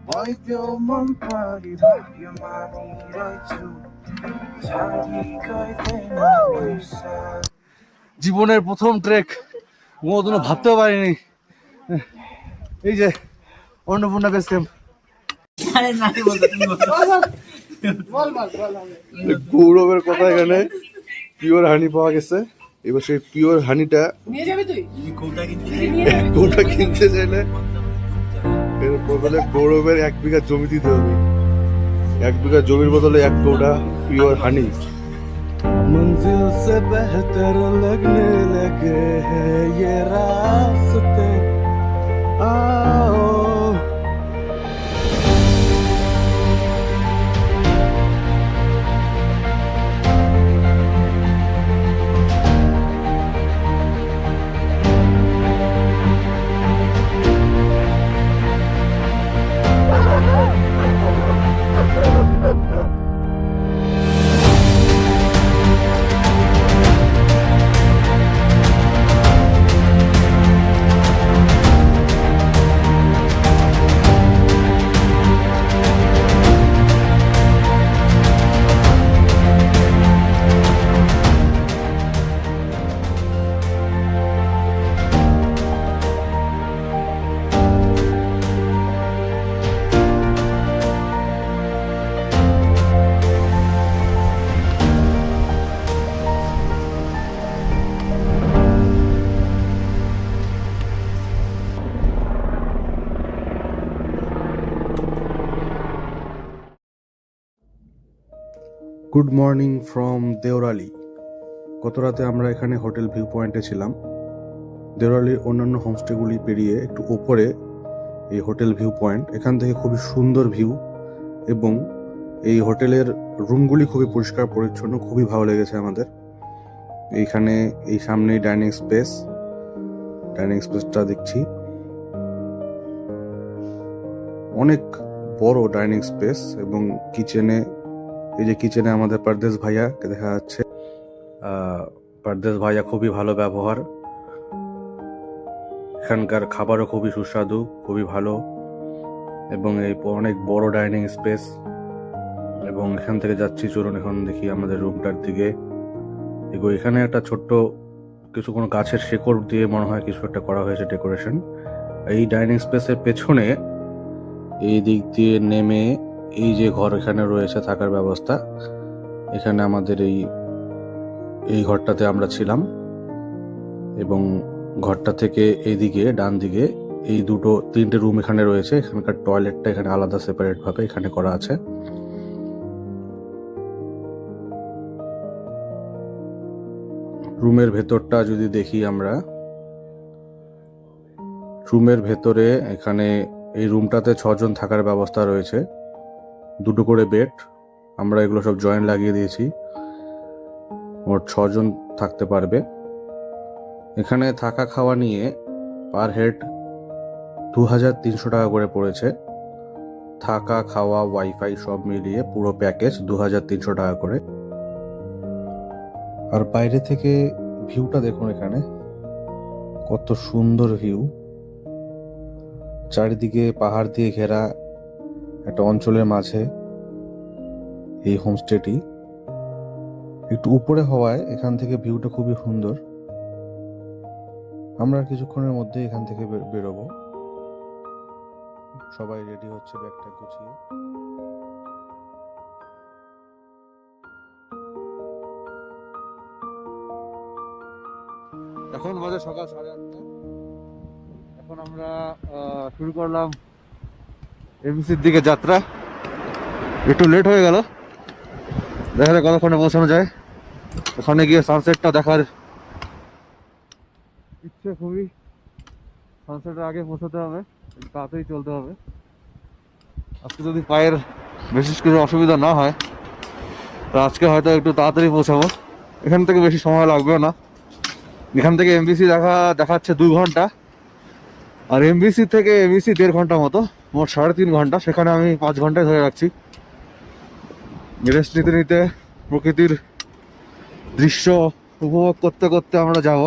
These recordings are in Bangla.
월교만 파리 발견만이랄 자리가 되나 있어 জীবনের প্রথম ট্রেক কোনোদিনও ভাবতেও পারিনি এই যে অন্নপূর্ণা বেস ক্যাম্প গৌরবের কথা এখানে পিওর হানি পাওয়া গেছে এবার সেই পিওর হানিটা নিয়ে যাবি তুই কোটা কিনতে চাইলে এর বদলে গৌরবের 1 বিঘা জমি দিতে হবে 1 বিঘা জমির বদলে 1 কৌটা পিওর হানি मंजिल से बेहतर लगने लगे हैं ये रास्ते आओ গুড মর্নিং ফ্রম দেওরালি। গত রাতে আমরা এখানে হোটেল ভিউ পয়েন্টে ছিলাম। দেওরালির অন্যান্য হোমস্টেগুলি পেরিয়ে একটু ওপরে এই হোটেল ভিউ পয়েন্ট। এখান থেকে খুবই সুন্দর ভিউ এবং এই হোটেলের রুমগুলি খুবই পরিষ্কার পরিচ্ছন্ন, খুবই ভালো লেগেছে আমাদের। এইখানে এই সামনেই ডাইনিং স্পেসটা দেখছি, অনেক বড় ডাইনিং স্পেস এবং কিচেনে, এই যে কিচেনে আমাদের পারদেশ ভাইয়াকে দেখা যাচ্ছে। পারদেশ ভাইয়া খুবই ভালো ব্যবহার, এখানকার খাবারও খুবই সুস্বাদু, খুবই ভালো এবং এই অনেক বড় ডাইনিং স্পেস। এবং এখান থেকে যাচ্ছি, চলুন এখন দেখি আমাদের রুমটার দিকে। এখানে একটা ছোট্ট কিছু কোনো গাছের শেকড় দিয়ে মনে হয় কিছু একটা করা হয়েছে ডেকোরেশন। এই ডাইনিং স্পেসের পেছনে এই দিক দিয়ে নেমে এই যে ঘর এখানে রয়েছে থাকার ব্যবস্থা, এখানে আমাদের এই ঘরটাতে আমরা ছিলাম এবং ঘরটা থেকে এইদিকে ডান দিকে এই 3টে রুম এখানে রয়েছে। এখানকার টয়লেটটা এখানে আলাদা সেপারেট ভাবে এখানে করা আছে। রুমের ভেতরটা যদি দেখি আমরা, রুমের ভেতরে এখানে এই রুমটাতে 6 জন থাকার ব্যবস্থা রয়েছে, 2টো করে বেড। আমরা এগুলো সব জয়েন্ট লাগিয়ে দিয়েছি, মোট 6 জন থাকতে পারবে। এখানে থাকা খাওয়া নিয়ে পার হেড 2300 টাকা করে পড়েছে। থাকা খাওয়া ওয়াইফাই সব মিলিয়ে পুরো প্যাকেজ 2300 টাকা করে। আর বাইরে থেকে ভিউটা দেখুন, এখানে কত সুন্দর ভিউ, চারিদিকে পাহাড় দিয়ে ঘেরা একটা অঞ্চলের মাঝে এই হোমস্টেটি। একটু উপরে হওয়ায় এখান থেকে ভিউটা খুবই সুন্দর। আমরা কিছুক্ষণের মধ্যে এখান থেকে বেরোবো। সবাই রেডি হচ্ছে ব্যাগটা গুছিয়ে। এখন বাজে সকাল 8:30। এখন আমরা শুরু করলাম এমবিসির দিকে যাত্রা। একটু লেট হয়ে গেল, দেখা যাক কতক্ষণে পৌঁছানো যায়। ওখানে গিয়ে সানসেটটা দেখার ইচ্ছে খুবই। সানসেটের আগে পৌঁছাতে হবে, তাড়াতাড়ি চলতে হবে। আজকে যদি পায়ের বিশেষ কিছু অসুবিধা না হয় তো আজকে হয়তো একটু তাড়াতাড়ি পৌঁছাবো। এখান থেকে বেশি সময় লাগবেও না। এখান থেকে এমবিসি দেখাচ্ছে 2 ঘন্টা, আর এমবিসি থেকে এমবিসি 1.5 ঘন্টা মতো, মোট 3.5 ঘন্টা। সেখানে আমি 5 ঘন্টায় ধরে রাখছি। রেস্ট নিতে নিতে প্রকৃতির দৃশ্য উপভোগ করতে করতে আমরা যাব।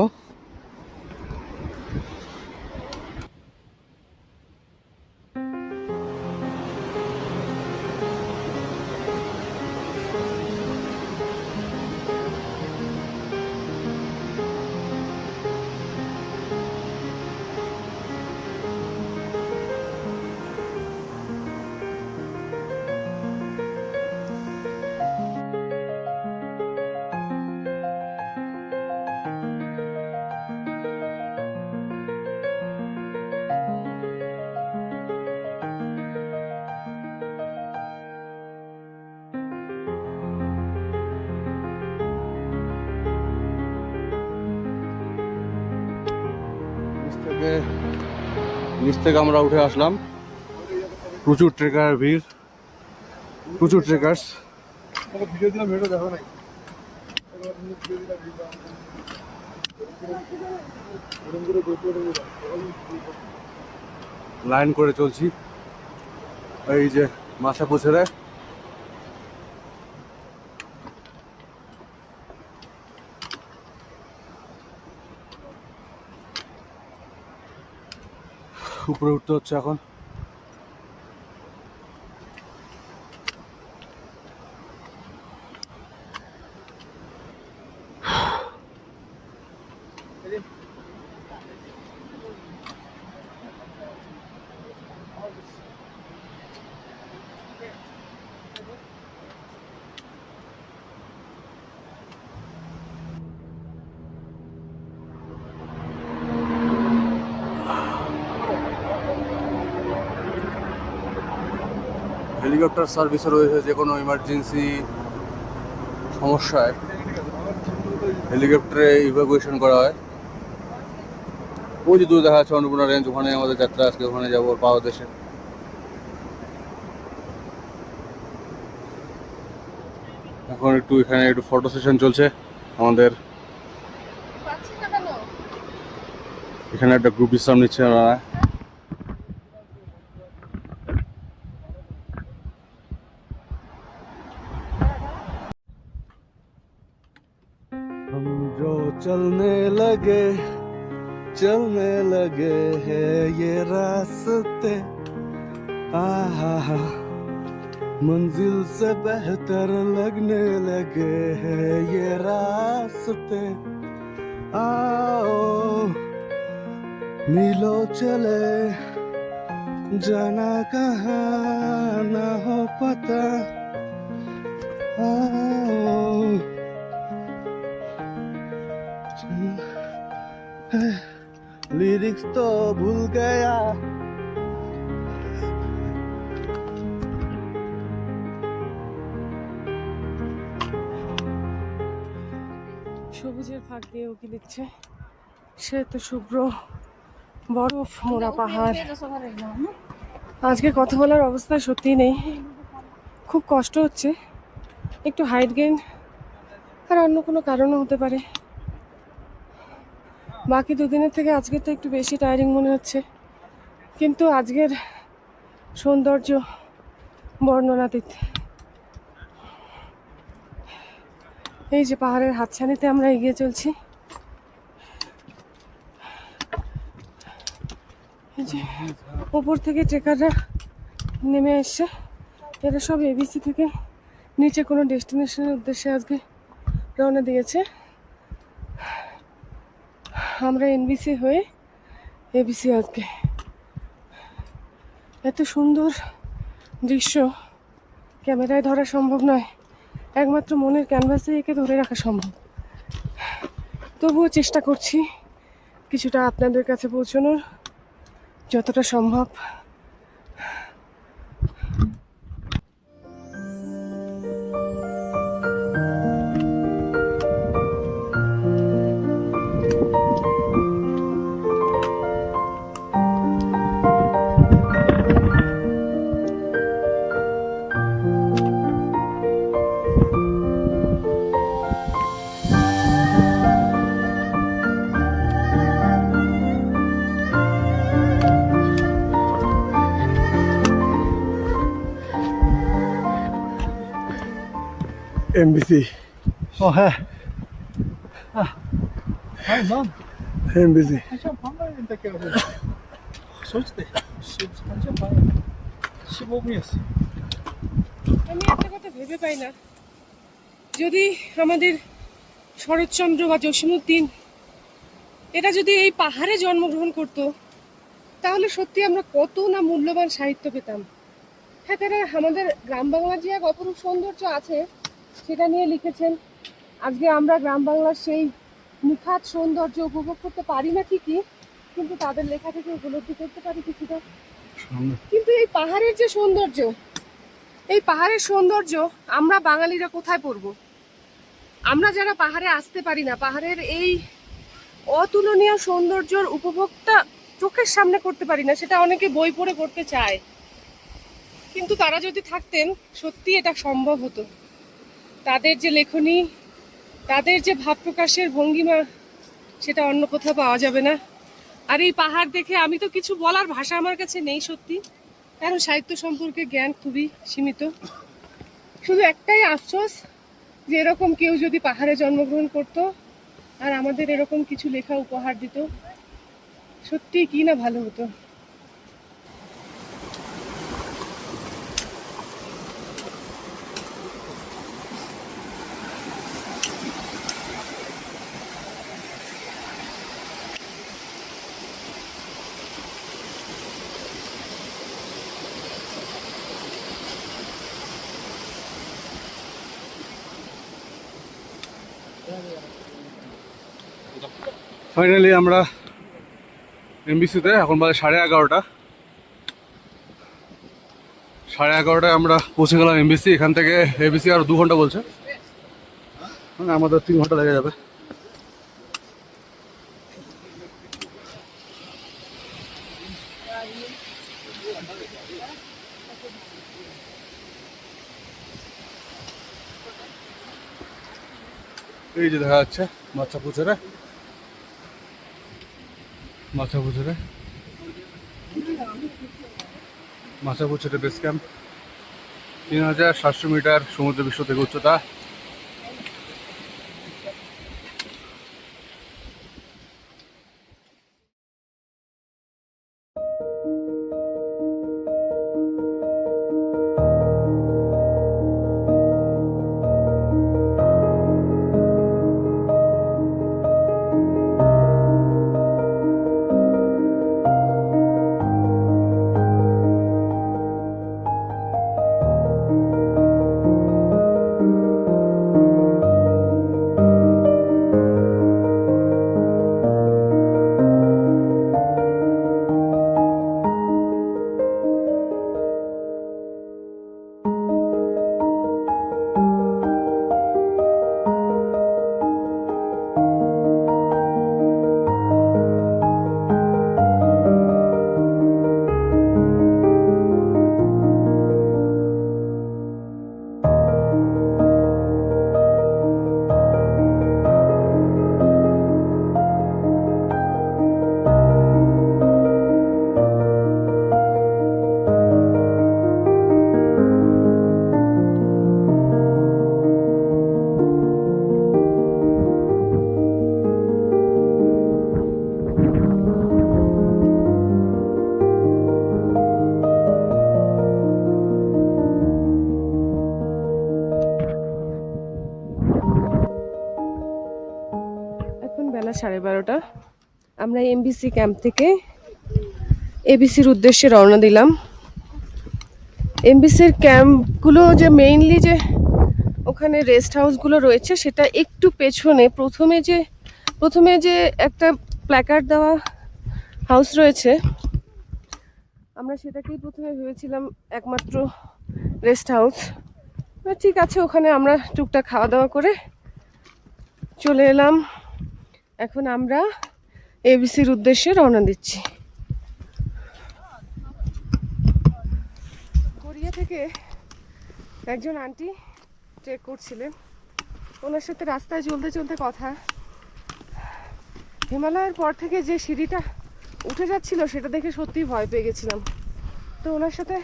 থেকে নিচ থেকে আমরা উঠে আসলাম। প্রচুর ট্রেকার ভিড়, প্রচুর ট্রেকার্স। লাইন করে চলছি, এই যে মাথা পুছে দেয়। উপরে উঠতে হচ্ছে এখন। হেলিকপ্টার সার্ভিসও রয়েছে, যে কোনো ইমার্জেন্সি সমস্যায় হেলিকপ্টারে ইভাকুয়েশন করা হয়। ওই যে দূরে দেখা যাচ্ছে অন্নপূর্ণা রেঞ্জ, ওখানে আমাদের যাত্রা আজকে, ওখানে যাবো পাওয়া দেশে। এখন একটু এখানে একটু ফটো সেশন চলছে আমাদের। এখানে একটা গ্রুপ বিশ্রাম নিচ্ছে ওনারা। हम जो चलने लगे हैं ये रास्ते, आहा मंजिल से बेहतर लगने लगे हैं ये रास्ते। आओ मिलो चले, जाना कहाँ ना हो पता। आओ लिरिक्स तो भूल गया। সবুজের ফাঁক দিয়ে উকি দিচ্ছে সে তো শুভ্র বরফ মোড়া পাহাড়। আজকে কথা বলার অবস্থা সত্যিই নেই, খুব কষ্ট হচ্ছে। একটু হাইট গেইন আর অন্য কোনো কারণও হতে পারে। বাকি দুদিনের থেকে আজকে তো একটু বেশি টায়ারিং মনে হচ্ছে, কিন্তু আজকের সৌন্দর্য বর্ণনাতীত। এই যে পাহাড়ের হাতছানিতে আমরা এগিয়ে চলছি। এই যে ওপর থেকে ট্রেকাররা নেমে এসছে, এরা সব এবিসি থেকে নিচে কোনো ডেস্টিনেশনের উদ্দেশ্যে আজকে রওনা দিয়েছে। আমরা এনবিসি হয়ে এবিসি আজকে। এত সুন্দর দৃশ্য ক্যামেরায় ধরা সম্ভব নয়, একমাত্র মনের ক্যানভাসে একে ধরে রাখা সম্ভব। তবুও চেষ্টা করছি কিছুটা আপনাদের কাছে পৌঁছানোর, যতটা সম্ভব। MBC. Oh, hey. Hi, Mom. MBC. 한참 반만인데 깨가지고. 솔직히 한참 반 15분이었어. আমি একটা কথা ভেবে পাই না, যদি আমাদের শরৎচন্দ্র বা জসীমউদ্দিন এটা যদি এই পাহাড়ে জন্মগ্রহণ করতো, তাহলে সত্যি আমরা কত না মূল্যবান সাহিত্য পেতাম। হ্যাঁ, তারা আমাদের গ্রাম বাংলার যে এক অপরূপ সৌন্দর্য আছে সেটা নিয়ে লিখেছেন। আজকে আমরা গ্রাম বাংলার সেই নিখাত সৌন্দর্য উপভোগ করতে পারি না ঠিকই, কিন্তু তাদের লেখা থেকে উপলব্ধি করতে পারি কিছুটা। কিন্তু এই পাহাড়ের যে সৌন্দর্য, এই পাহাড়ের সৌন্দর্য আমরা বাঙালিরা কোথায় পড়ব? আমরা যারা পাহাড়ে আসতে পারি না, পাহাড়ের এই অতুলনীয় সৌন্দর্যর উপভোগটা চোখের সামনে করতে পারি না, সেটা অনেকে বই পড়ে করতে চায়, কিন্তু তারা যদি থাকতেন সত্যি এটা সম্ভব হতো। তাদের যে লেখনী, তাদের যে ভাব প্রকাশের ভঙ্গিমা, সেটা অন্য কোথাও পাওয়া যাবে না। আর এই পাহাড় দেখে আমি তো কিছু বলার ভাষা আমার কাছে নেই সত্যি, কারণ সাহিত্য সম্পর্কে জ্ঞান খুবই সীমিত। শুধু একটাই আফসোস যে এরকম কেউ যদি পাহাড়ে জন্মগ্রহণ করতো আর আমাদের এরকম কিছু লেখা উপহার দিত, সত্যি কি না ভালো হতো। ফাইনালি আমরা এমবিসিতে, এখন বাজে 11:30। 11:30টায় আমরা পৌঁছে গেলাম এমবিসি। এখান থেকে এমবিসি আরো 2 ঘন্টা বলছে, মানে আমাদের 3 ঘন্টা লেগে যাবে। এই যে দেখা যাচ্ছে মাচাপুছরে বেস ক্যাম্প। 3700 মিটার সমুদ্র বিশ্ব থেকে উচ্চতা। বেলা 12:30। আমরা এমবিসি ক্যাম্প থেকে এবিসির উদ্দেশ্যে রওনা দিলাম। এমবিসির ক্যাম্পগুলো যে মেইনলি যে ওখানে রেস্ট হাউসগুলো রয়েছে, সেটা একটু পেছনে প্রথমে যে একটা প্ল্যাকার্ড দেওয়া হাউস রয়েছে, আমরা সেটাকেই প্রথমে ভেবেছিলাম একমাত্র রেস্ট হাউস। ঠিক আছে, ওখানে আমরা টুকটাক খাওয়া দাওয়া করে চলে এলাম। এখন আমরা এবিসির উদ্দেশ্যে রওনা দিচ্ছি। কোরিয়া থেকে একজন আন্টি ট্রেক করছিলেন, ওনার সাথে রাস্তায় চলতে চলতে কথা। হিমালয়ের পর থেকে যে সিঁড়িটা উঠে যাচ্ছিল সেটা দেখে সত্যিই ভয় পেয়ে গেছিলাম। তো ওনার সাথে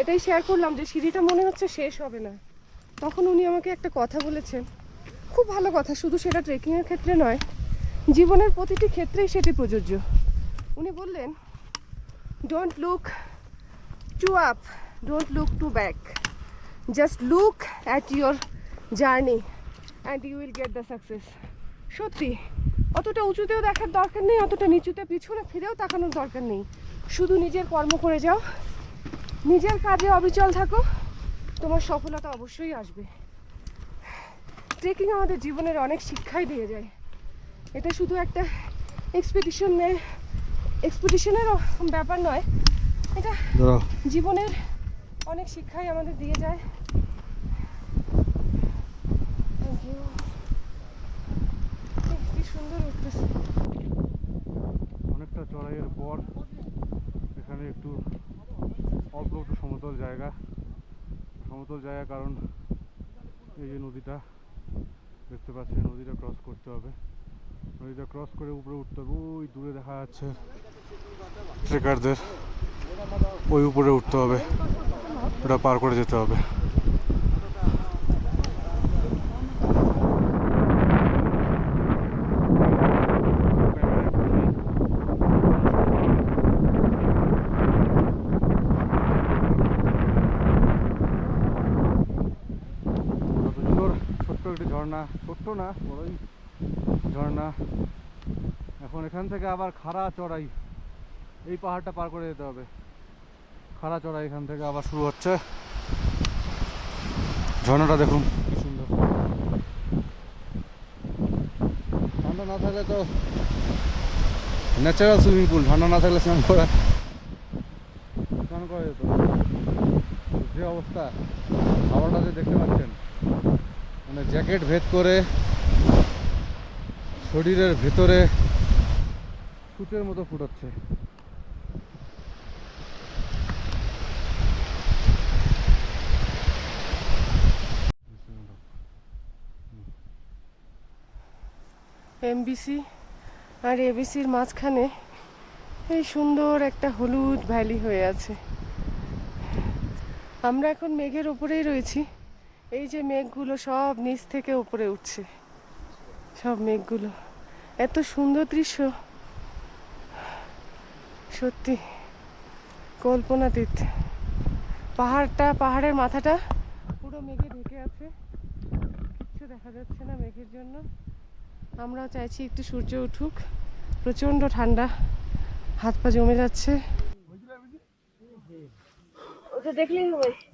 এটাই শেয়ার করলাম যে সিঁড়িটা মনে হচ্ছে শেষ হবে না। তখন উনি আমাকে একটা কথা বলেছেন, খুব ভালো কথা, শুধু সেটা ট্রেকিংয়ের ক্ষেত্রে নয়, জীবনের প্রতিটি ক্ষেত্রেই সেটি প্রযোজ্য। উনি বললেন, don't look to up, don't look to back, just look at your journey and you will get the success. সত্যি, অতটা উঁচুতেও দেখার দরকার নেই, অতটা নিচুতে পিছনে ফিরেও তাকানোর দরকার নেই। শুধু নিজের কর্ম করে যাও, নিজের কাজে অবিচল থাকো, তোমার সফলতা অবশ্যই আসবে। ট্রেকিং আমাদের জীবনের অনেক শিক্ষাই দিয়ে যায়। এটা শুধু একটা এক্সপিডিশনের ব্যাপার নয়, এটা জীবনের অনেক শিক্ষাই আমাদের দিয়ে যায়। কি সুন্দর উঠতেছে। অনেকটা চড়াইয়ের পর এখানে একটু অল্প একটু সমতল জায়গা কারণ এই যে নদীটা দেখতে পাচ্ছি, নদীটা ক্রস করতে হবে, নদীটা ক্রস করে উপরে উঠতে হবে। ওই দূরে দেখা যাচ্ছে ট্রেকারদের, ওই উপরে উঠতে হবে, ওটা পার করে যেতে হবে। ছোট্ট একটি ঝর্ণা, ছোট্ট না বড়ই ঝর্ণা। এখন এখান থেকে আবার খাড়া চড়াই, এই পাহাড়টা পার করে যেতে হবে। খাড়া চড়াই এখান থেকে আবার শুরু হচ্ছে। ঝর্ণাটা দেখুন কি সুন্দর। ঠান্ডা না থাকলে তো ন্যাচারাল সুইমিং পুল, ঠান্ডা না থাকলে স্নান করা যেত। যে অবস্থা হাওয়াটা যে দেখতে পাচ্ছেন, মানে জ্যাকেট ভেদ করে শরীরের ভেতরে সূচের মতো ফুটাচ্ছে। এমবিসি আর এবিসির মাঝখানে এই সুন্দর একটা হলুদ ভ্যালি হয়ে আছে। আমরা এখন মেঘের উপরেই রয়েছি। এই যে মেঘগুলো সব নিচ থেকে উপরে উঠছে, সব মেঘগুলো, এত সুন্দর দৃশ্য, সত্যি কল্পনাতীত। পাহাড়ের মাথাটা পুরো মেঘে ঢেকে আছে, কিচ্ছু দেখা যাচ্ছে না মেঘের জন্য। আমরাও চাইছি একটু সূর্য উঠুক, প্রচণ্ড ঠান্ডা, হাত পা জমে যাচ্ছে।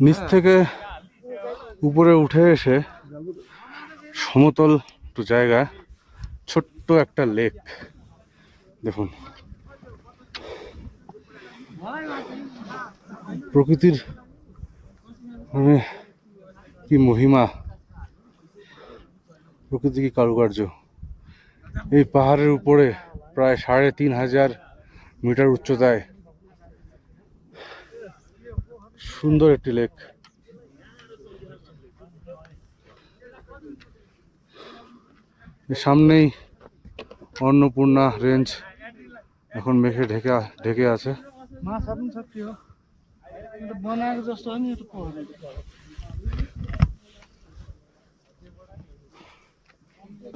নিচ থেকে উপরে উঠে এসে সমতল একটু জায়গা, ছোট্ট একটা লেক দেখুন। প্রকৃতির মানে কি মহিমা, প্রকৃতি কি কারুকার্য। এই পাহাড়ের উপরে প্রায় ৩,৫০০ মিটার উচ্চতায় সুন্দর একটি লেক। সামনেই অন্নপূর্ণা রেঞ্জ এখন মেঘে ঢেকে আছে। माछ पनि छ त्यो बनाएको जस्तो हो नि यो पोखरी।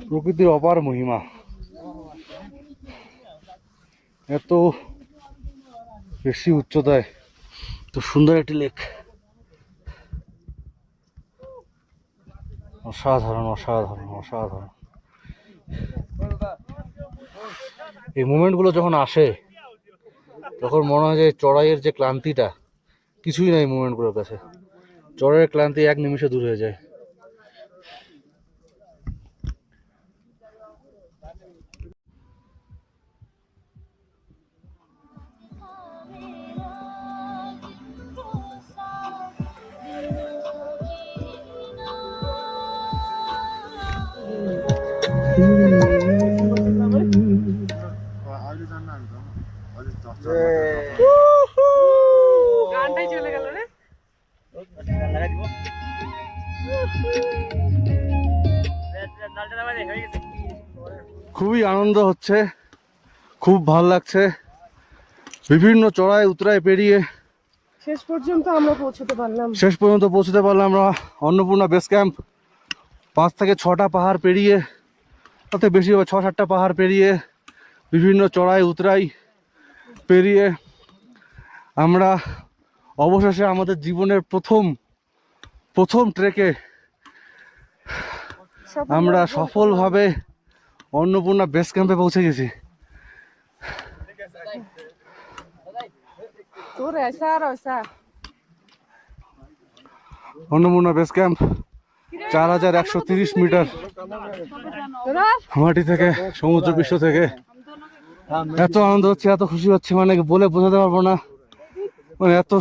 প্রকৃতির অপার মহিমা, এত বেশি উচ্চতায় তো সুন্দর একটি লেক, অসাধারণ অসাধারণ অসাধারণ। এই মুমেন্টগুলো যখন আসে তখন মনে হয় যে চড়াইয়ের যে ক্লান্তিটা কিছুই নাই মুমেন্টগুলোর কাছে। চড়াইয়ের ক্লান্তি এক নিমিষে দূর হয়ে যায়। গানটাই চলে গেল রে। খুবই আনন্দ হচ্ছে, খুব ভালো লাগছে। বিভিন্ন চড়াই উতরাই পেরিয়ে শেষ পর্যন্ত আমরা পৌঁছতে পারলাম। আমরা অন্নপূর্ণা বেস ক্যাম্প। 5 থেকে 6টা পাহাড় পেরিয়ে, তাতে বেশি হবে 6-7টা পাহাড় পেরিয়ে, বিভিন্ন চড়াই উতরাই পেরিয়ে আমরা অবশেষে আমাদের জীবনের প্রথম ট্রেকে আমরা সফলভাবে অন্নপূর্ণা বেস ক্যাম্পে পৌঁছে গেছি। অন্নপূর্ণা বেস ক্যাম্প 4130 মিটার মাটি থেকে, সমুদ্র পৃষ্ঠ থেকে। এত আনন্দ হচ্ছে, এত খুশি হচ্ছে, মানে বলে বোঝাতে পারবো না। মানে এত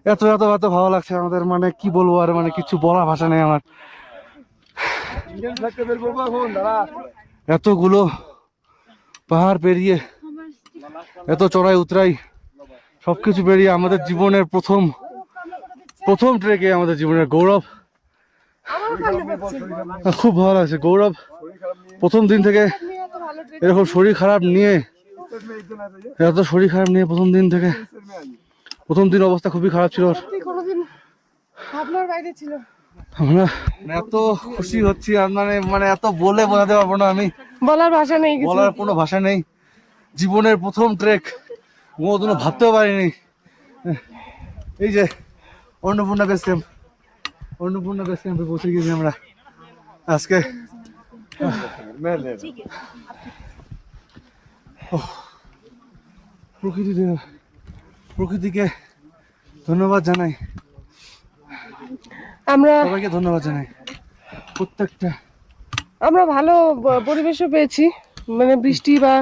এত এত এত ভালো লাগছে আমাদের, মানে কি বলবো আর, মানে কিছু বলা ভাষা নেই আমার। এতগুলো পাহাড় পেরিয়ে এত চড়াই উতরাই সবকিছু পেরিয়ে আমাদের জীবনের প্রথম ট্রেকে আমাদের জীবনের গৌরব। আমারও ঠান্ডা পাচ্ছে। খুব ভালো লাগছে গৌরব। প্রথম দিন থেকে নিয়ে এত ভালো ড্রেস এরকম শরীর খারাপ নিয়ে প্রথম দিন অবস্থা খুবই খারাপ ছিল। সত্যি কোনোদিন ভাবনার বাইরে ছিল। আমরা এত খুশি হচ্ছি মানে এত বলে বোঝাতে পারবো না। আমি বলার ভাষা নেই কিছু। বলার কোনো ভাষা নেই। জীবনের প্রথম ট্রেক, কোনোদিনও ভাবতেও পারিনি। এই যে অন্নপূর্ণা বেস ক্যাম্পে পৌঁছে গেছি আমরা আজকে। প্রকৃতিকে ধন্যবাদ জানাই, আমরা সবাইকে ধন্যবাদ জানাই। প্রত্যেকটা আমরা ভালো পরিবেশও পেয়েছি, মানে বৃষ্টি বা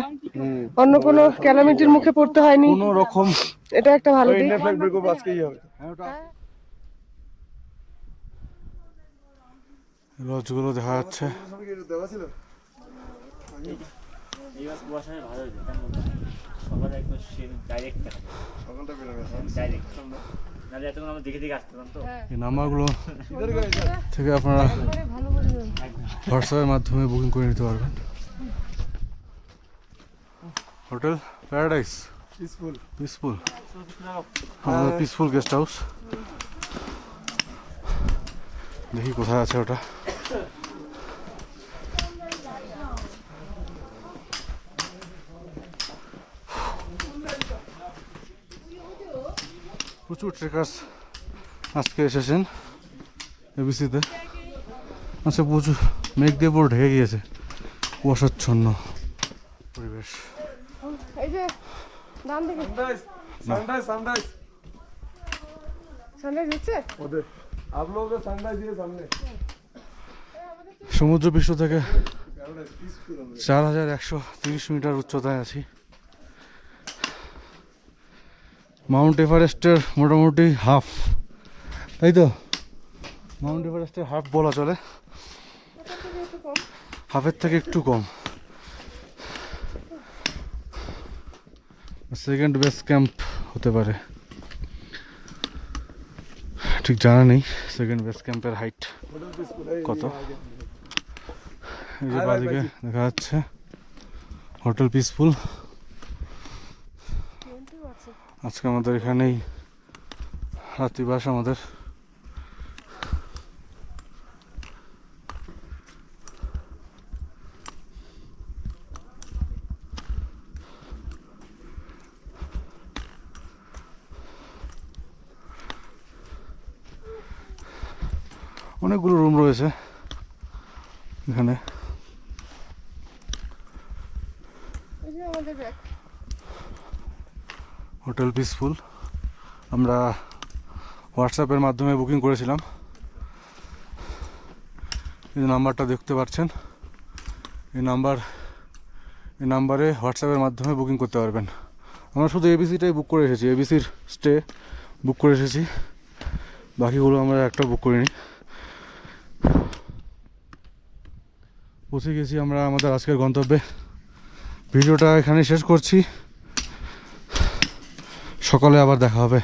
অন্য কোনো ক্যালামিটির মুখে পড়তে হয়নি। কোনো রকম এটা একটা ভালো দিক। লজগুলো দেখা যাচ্ছে। এইবার কুয়াশায় ভালো হয়েছে, কেন সকালে একদম ডাইরেক্ট ডাইরেক্ট নাহলে এতক্ষণ আমরা দেখে দেখে আসতাম তো। এই নাম্বারগুলো থেকে আপনারা হোয়াটসঅ্যাপের মাধ্যমে বুকিং করে নিতে পারবেন। হোটেল প্যারাডাইস পিসফুল আমাদের পিসফুল গেস্ট হাউস। দেখি কোথায় আছে ওটা। প্রচুর ট্রেকার্স আজকে এসেছেন এবিসিতে। আচ্ছা, প্রচুর মেঘ দিয়ে পুরো ঢেকে গিয়েছে, কুয়াশাচ্ছন্ন পরিবেশ। এই যে ডান দিকে সানরাইজ হচ্ছে। সমুদ্র পৃষ্ঠ থেকে 4130 মিটার উচ্চতায় আছি। মাউন্ট এভারেস্টের মোটামুটি হাফ, তাই তো? মাউন্ট এভারেস্টের হাফ বলা চলে, হাফের থেকে একটু কম। সেকেন্ড বেস ক্যাম্প হতে পারে, ঠিক জানা নেই সেকেন্ড বেস ক্যাম্পের হাইট কত। এই যে বাদিকে দেখা যাচ্ছে হোটেল পিসফুল। আজকে আমাদের এখানেই রাত্রিবাস। আমাদের অনেকগুলো রুম রয়েছে এখানে। হোটেল পিসফুল আমরা হোয়াটসঅ্যাপের মাধ্যমে বুকিং করেছিলাম। এই নাম্বারটা দেখতে পাচ্ছেন, এই নাম্বারে হোয়াটসঅ্যাপের মাধ্যমে বুকিং করতে পারবেন। আমরা শুধু এবিসিটাই বুক করে এসেছি, এবিসির স্টে বুক করে এসেছি, বাকিগুলো আমরা একটা বুক করিনি। পৌঁছে গেছি আমরা আমাদের আজকের গন্তব্যে। ভিডিওটা এখানে শেষ করছি, সকালে আবার দেখা হবে।